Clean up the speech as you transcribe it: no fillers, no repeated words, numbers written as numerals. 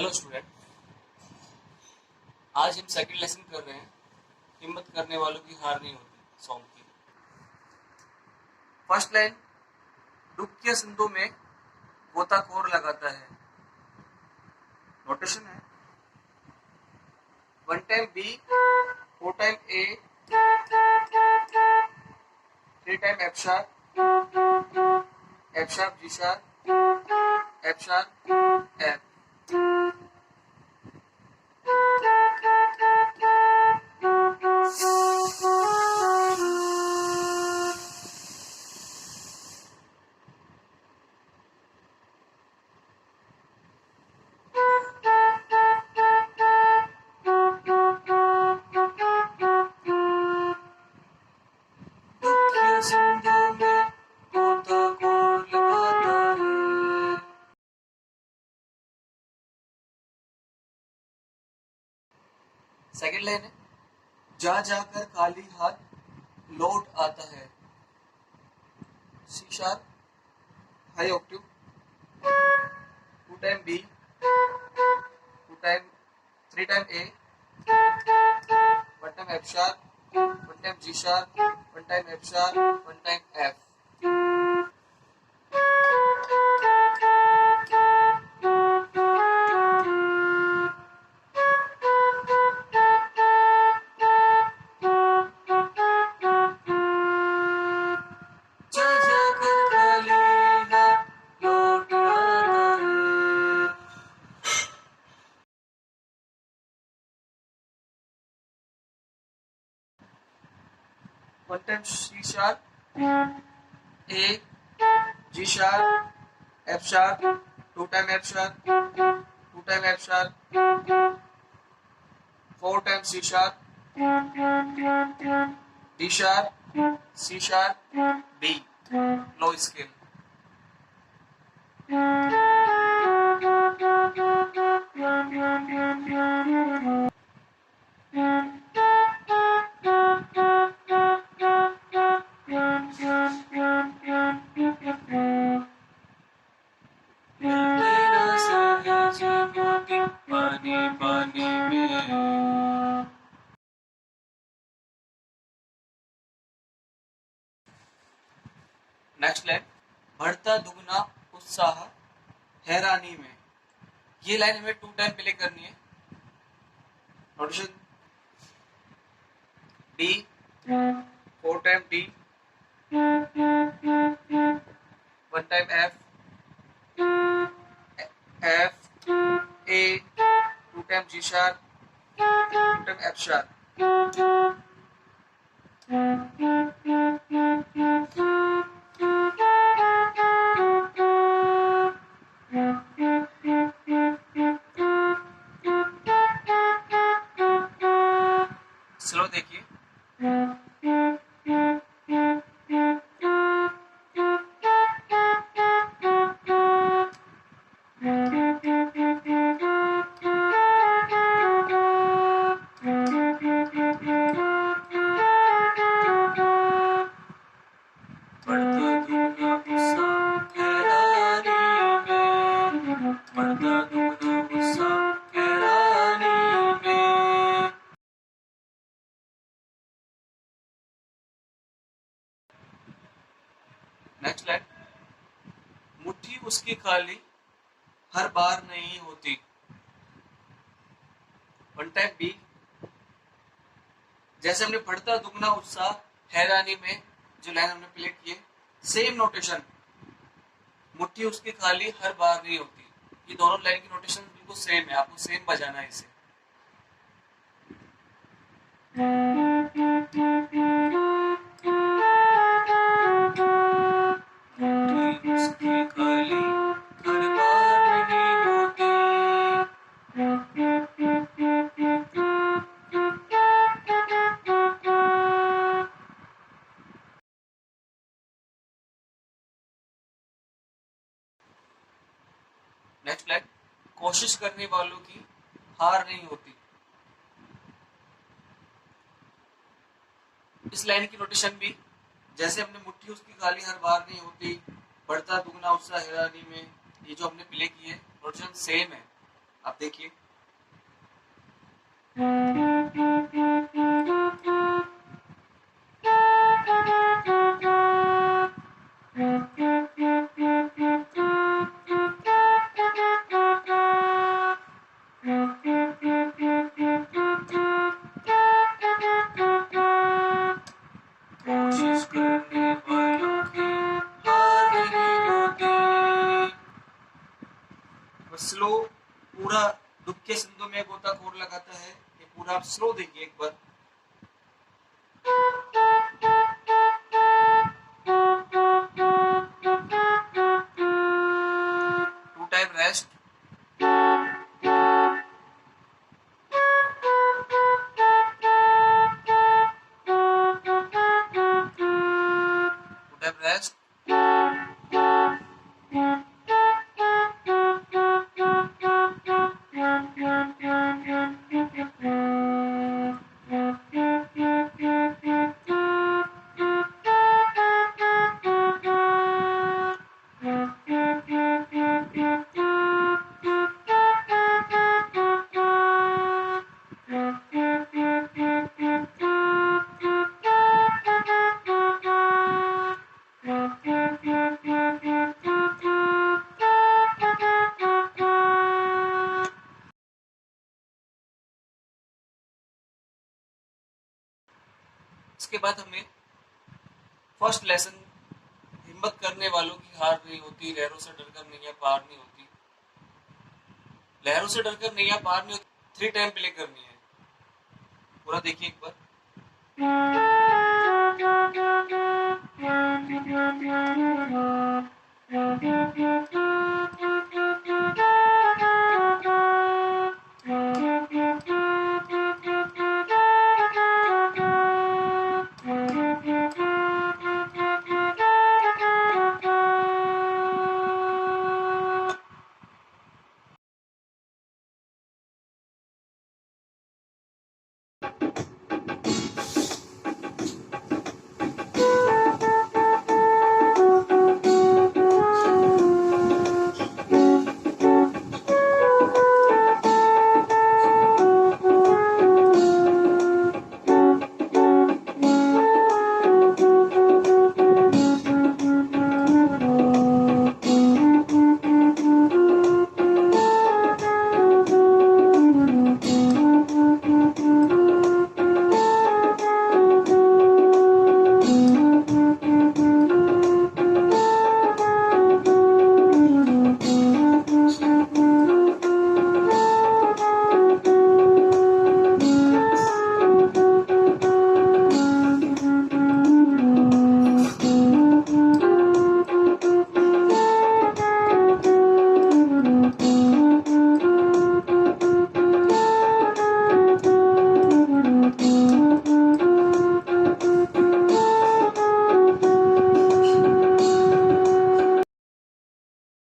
Hello student, आज हम second lesson कर रहे हैं हिम्मत करने वालों की हार नहीं होती सॉन्ग की। फर्स्ट लाइन, दुख के संदों में गोताखोर लगाता है। नोटेशन है 1 time B, 4 time A, 3 time F sharp, G sharp, F sharp, F. Second line है, जा जाकर खाली हाथ लौट आता है। C sharp, high octave, 2 time B, 3 time A, 1 time F sharp, 1 time G sharp, 1 time F sharp, 1 time F. One time C sharp, A, G sharp, F sharp, 2 time F sharp, 2 time F sharp, 4 time C sharp, D sharp, C sharp, B, low scale. Next line, बढ़ता दुगना उत्साह हैरानी में। ये line हमें 2 time play करनी है। Notation D, 4 time D, 1 time F, A, 2 time G sharp, 2 time F sharp. Slow देखिए, नेक्स्ट लाइन, मुट्ठी उसकी खाली हर बार नहीं होती। 1 टाइम बी, जैसे हमने बढ़ता दुगना उत्साह हैरानी में जो लाइन हमने प्ले की है, सेम नोटेशन, मुट्ठी उसकी खाली हर बार नहीं होती। ये दोनों लाइन की नोटेशन बिल्कुल सेम है, आपको सेम बजाना है इसे। नेक्स्ट लाइन, कोशिश करने वालों की हार नहीं होती। इस लाइन की नोटेशन भी जैसे हमने मुट्ठी उसकी खाली हर बार नहीं होती, बढ़ता दुगना उत्साह हैरानी में, ये जो हमने प्ले की है नोटेशन सेम है। आप देखिए। कोशिश करने वालों की हार नहीं होती। स्लो पूरा दुख के सिंधु में गोताखोर लगाता है, ये पूरा आप स्लो देखिए एक बार। Two time rest, two time rest, इसके बाद हमें फर्स्ट लेसन हिम्मत करने वालों की हार नहीं होती, लहरों से डरकर नैया पार नहीं होती। लहरों से डरकर नैया पार नहीं होती 3 टाइम प्ले करनी है, पूरा देखिए एक बार।